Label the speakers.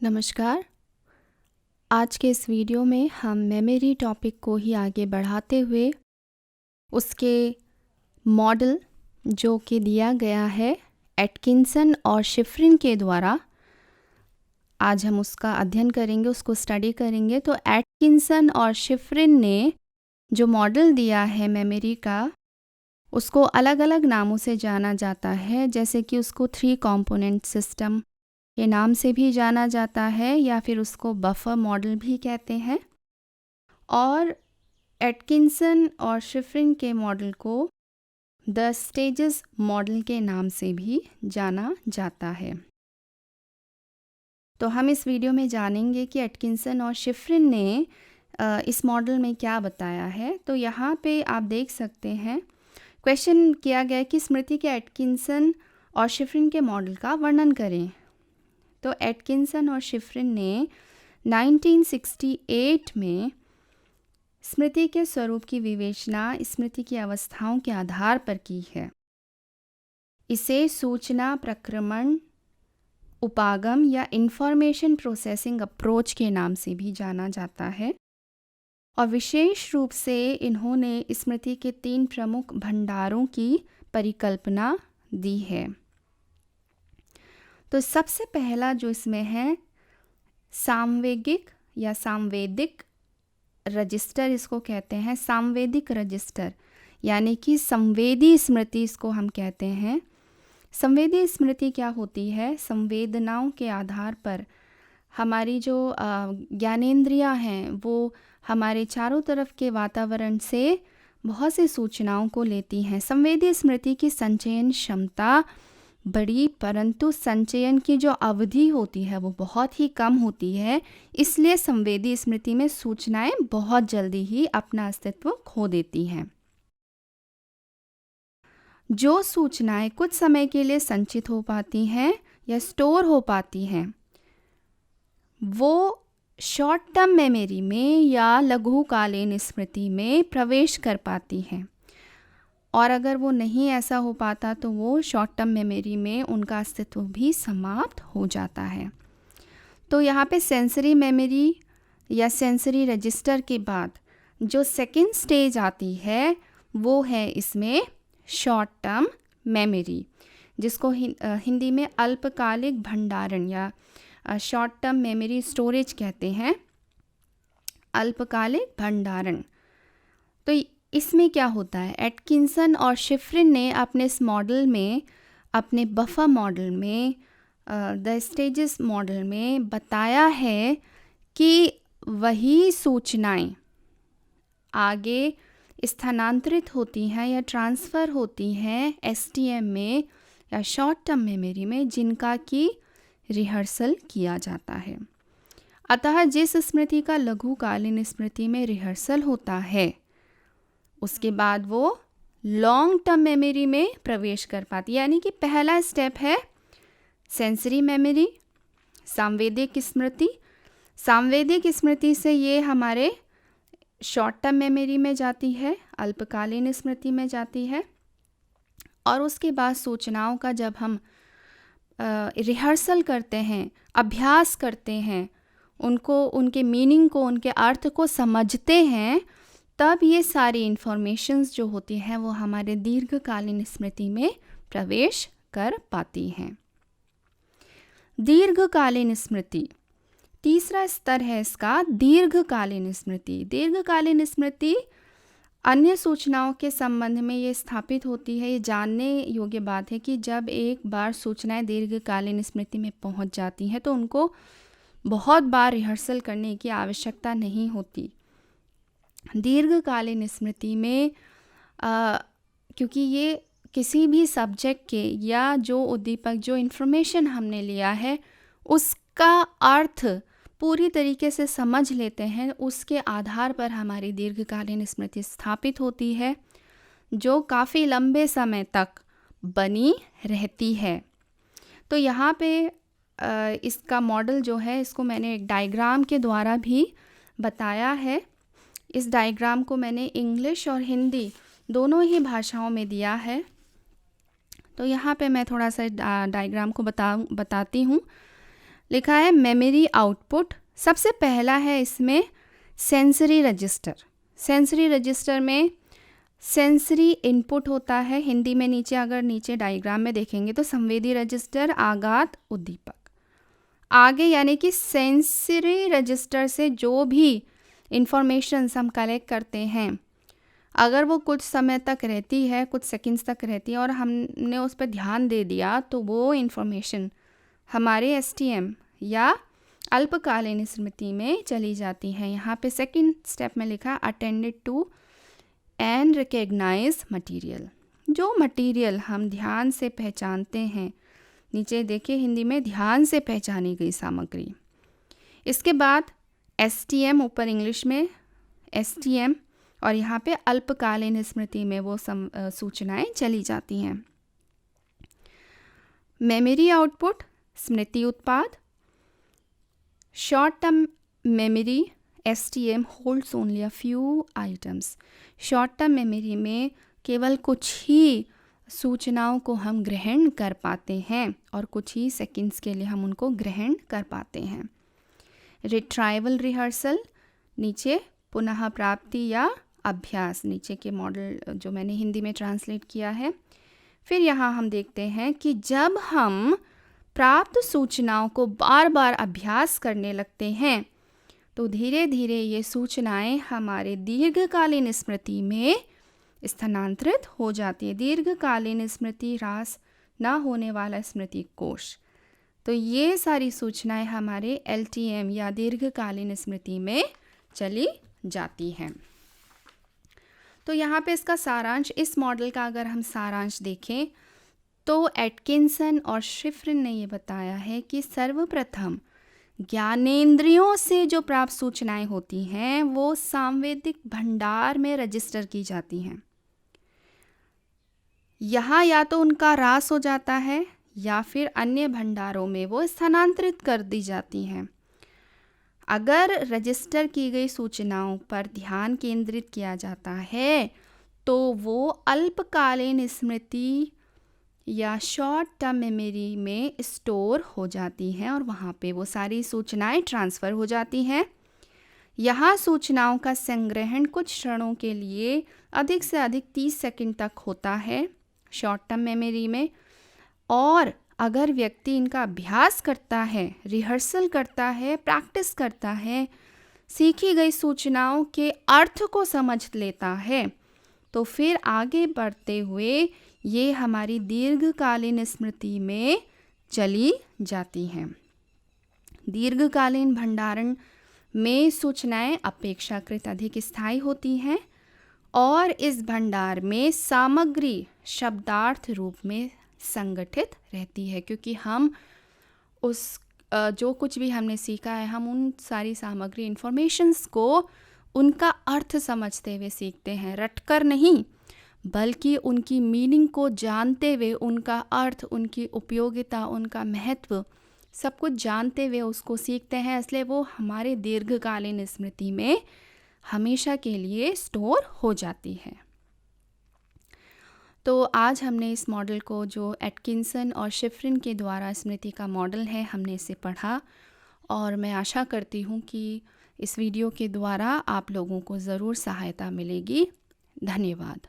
Speaker 1: नमस्कार। आज के इस वीडियो में हम मेमोरी टॉपिक को ही आगे बढ़ाते हुए उसके मॉडल जो कि दिया गया है एटकिंसन और शिफ्रिन के द्वारा, आज हम उसका अध्ययन करेंगे, उसको स्टडी करेंगे। तो एटकिंसन और शिफ्रिन ने जो मॉडल दिया है मेमोरी का, उसको अलग अलग नामों से जाना जाता है, जैसे कि उसको 3 कंपोनेंट सिस्टम के नाम से भी जाना जाता है या फिर उसको बफर मॉडल भी कहते हैं। और एटकिंसन और शिफ्रिन के मॉडल को द स्टेजेस मॉडल के नाम से भी जाना जाता है। तो हम इस वीडियो में जानेंगे कि एटकिंसन और शिफ्रिन ने इस मॉडल में क्या बताया है। तो यहाँ पे आप देख सकते हैं क्वेश्चन किया गया कि स्मृति के एटकिंसन और शिफ्रिन के मॉडल का वर्णन करें। तो एटकिंसन और शिफ्रिन ने 1968 में स्मृति के स्वरूप की विवेचना स्मृति की अवस्थाओं के आधार पर की है। इसे सूचना प्रक्रमण उपागम या इंफॉर्मेशन प्रोसेसिंग अप्रोच के नाम से भी जाना जाता है। और विशेष रूप से इन्होंने स्मृति के 3 प्रमुख भंडारों की परिकल्पना दी है। तो सबसे पहला जो इसमें है सामवेगिक या सांवेदिक रजिस्टर, इसको कहते हैं सांवेदिक रजिस्टर, यानी कि संवेदी स्मृति इसको हम कहते हैं। संवेदी स्मृति क्या होती है? संवेदनाओं के आधार पर हमारी जो ज्ञानेंद्रियां हैं वो हमारे चारों तरफ के वातावरण से बहुत सी सूचनाओं को लेती हैं। संवेदी स्मृति की संचयन क्षमता बड़ी, परंतु संचयन की जो अवधि होती है वो बहुत ही कम होती है। इसलिए संवेदी स्मृति में सूचनाएं बहुत जल्दी ही अपना अस्तित्व खो देती हैं। जो सूचनाएं कुछ समय के लिए संचित हो पाती हैं या स्टोर हो पाती हैं, वो शॉर्ट टर्म मेमोरी में या लघुकालीन स्मृति में प्रवेश कर पाती हैं। और अगर वो नहीं ऐसा हो पाता तो वो शॉर्ट टर्म मेमोरी में उनका अस्तित्व भी समाप्त हो जाता है। तो यहाँ पे सेंसरी मेमोरी या सेंसरी रजिस्टर के बाद जो सेकेंड स्टेज आती है वो है इसमें शॉर्ट टर्म मेमोरी, जिसको हिंदी में अल्पकालिक भंडारण या शॉर्ट टर्म मेमोरी स्टोरेज कहते हैं। अल्पकालिक भंडारण। तो इसमें क्या होता है, एटकिंसन और शिफ्रिन ने अपने इस मॉडल में, अपने बफर मॉडल में, द स्टेजेस मॉडल में बताया है कि वही सूचनाएं आगे स्थानांतरित होती हैं या ट्रांसफ़र होती हैं एसटीएम में या शॉर्ट टर्म मेमोरी में, जिनका कि रिहर्सल किया जाता है। अतः जिस स्मृति का लघुकालीन स्मृति में रिहर्सल होता है उसके बाद वो लॉन्ग टर्म मेमोरी में प्रवेश कर पाती है। यानी कि पहला स्टेप है सेंसरी मेमोरी, सांवेदिक स्मृति। सांवेदिक स्मृति से ये हमारे शॉर्ट टर्म मेमोरी में जाती है, अल्पकालीन स्मृति में जाती है। और उसके बाद सूचनाओं का जब हम रिहर्सल करते हैं, अभ्यास करते हैं, उनको, उनके मीनिंग को, उनके अर्थ को समझते हैं, तब ये सारी इन्फॉर्मेशंस जो होती हैं वो हमारे दीर्घकालीन स्मृति में प्रवेश कर पाती हैं। दीर्घकालीन स्मृति, तीसरा स्तर है इसका दीर्घकालीन स्मृति। दीर्घकालीन स्मृति अन्य सूचनाओं के संबंध में ये स्थापित होती है। ये जानने योग्य बात है कि जब एक बार सूचनाएं दीर्घकालीन स्मृति में पहुंच जाती हैं तो उनको बहुत बार रिहर्सल करने की आवश्यकता नहीं होती। दीर्घकालीन स्मृति में क्योंकि ये किसी भी सब्जेक्ट के या जो उद्दीपक, जो इन्फॉर्मेशन हमने लिया है उसका अर्थ पूरी तरीके से समझ लेते हैं, उसके आधार पर हमारी दीर्घकालीन स्मृति स्थापित होती है, जो काफ़ी लंबे समय तक बनी रहती है। तो यहाँ पे इसका मॉडल जो है, इसको मैंने एक डायग्राम के द्वारा भी बताया है। इस डायग्राम को मैंने इंग्लिश और हिंदी दोनों ही भाषाओं में दिया है। तो यहाँ पे मैं थोड़ा सा डायग्राम को बताती हूँ। लिखा है मेमोरी आउटपुट। सबसे पहला है इसमें सेंसरी रजिस्टर। सेंसरी रजिस्टर में सेंसरी इनपुट होता है, हिंदी में नीचे डायग्राम में देखेंगे तो संवेदी रजिस्टर, आघात, उद्दीपक। आगे यानी कि सेंसरी रजिस्टर से जो भी इंफॉर्मेशन हम कलेक्ट करते हैं, अगर वो कुछ समय तक रहती है, कुछ सेकंड्स तक रहती है और हमने उस पर ध्यान दे दिया तो वो इंफॉर्मेशन हमारे एसटीएम या अल्पकालीन स्मृति में चली जाती है। यहाँ पे सेकंड स्टेप में लिखा attended to and recognize material. जो मटेरियल हम ध्यान से पहचानते हैं, नीचे देखिए हिंदी में ध्यान से पहचानी गई सामग्री। इसके बाद एसटीएम, ऊपर इंग्लिश में एसटीएम, और यहाँ पे अल्पकालीन स्मृति में वो सूचनाएं चली जाती हैं। मेमोरी आउटपुट, स्मृति उत्पाद। Short term memory STM holds only a few items. Short term memory में केवल कुछ ही सूचनाओं को हम ग्रहण कर पाते हैं और कुछ ही सेकंड्स के लिए हम उनको ग्रहण कर पाते हैं। रिट्राइवल रिहर्सल, नीचे पुनः प्राप्ति या अभ्यास, नीचे के मॉडल जो मैंने हिंदी में ट्रांसलेट किया है। फिर यहाँ हम देखते हैं कि जब हम प्राप्त सूचनाओं को बार बार अभ्यास करने लगते हैं तो धीरे धीरे ये सूचनाएं हमारे दीर्घकालीन स्मृति में स्थानांतरित हो जाती है। दीर्घकालीन स्मृति, ह्रास न होने वाला स्मृति कोश। तो ये सारी सूचनाएं हमारे एलटीएम या दीर्घकालीन स्मृति में चली जाती हैं। तो यहाँ पे इसका सारांश, इस मॉडल का अगर हम सारांश देखें तो एटकिंसन और शिफ्रिन ने ये बताया है कि सर्वप्रथम ज्ञानेंद्रियों से जो प्राप्त सूचनाएं होती हैं वो सांवेदिक भंडार में रजिस्टर की जाती हैं। यहाँ या तो उनका ह्रास हो जाता है या फिर अन्य भंडारों में वो स्थानांतरित कर दी जाती हैं। अगर रजिस्टर की गई सूचनाओं पर ध्यान केंद्रित किया जाता है तो वो अल्पकालीन स्मृति या शॉर्ट टर्म मेमोरी में स्टोर हो जाती हैं और वहाँ पे वो सारी सूचनाएं ट्रांसफ़र हो जाती हैं। यहाँ सूचनाओं का संग्रहण कुछ क्षणों के लिए अधिक से अधिक 30 सेकंड तक होता है शॉर्ट टर्म मेमोरी में, और अगर व्यक्ति इनका अभ्यास करता है, रिहर्सल करता है, प्रैक्टिस करता है, सीखी गई सूचनाओं के अर्थ को समझ लेता है तो फिर आगे बढ़ते हुए ये हमारी दीर्घकालीन स्मृति में चली जाती हैं। दीर्घकालीन भंडारण में सूचनाएं अपेक्षाकृत अधिक स्थायी होती हैं और इस भंडार में सामग्री शब्दार्थ रूप में संगठित रहती है, क्योंकि हम उस जो कुछ भी हमने सीखा है हम उन सारी सामग्री इन्फॉर्मेशंस को उनका अर्थ समझते हुए सीखते हैं, रटकर नहीं बल्कि उनकी मीनिंग को जानते हुए, उनका अर्थ, उनकी उपयोगिता, उनका महत्व सब कुछ जानते हुए उसको सीखते हैं। इसलिए वो हमारे दीर्घकालीन स्मृति में हमेशा के लिए स्टोर हो जाती है। तो आज हमने इस मॉडल को, जो एटकिंसन और शिफ्रिन के द्वारा स्मृति का मॉडल है, हमने इसे पढ़ा और मैं आशा करती हूँ कि इस वीडियो के द्वारा आप लोगों को ज़रूर सहायता मिलेगी। धन्यवाद।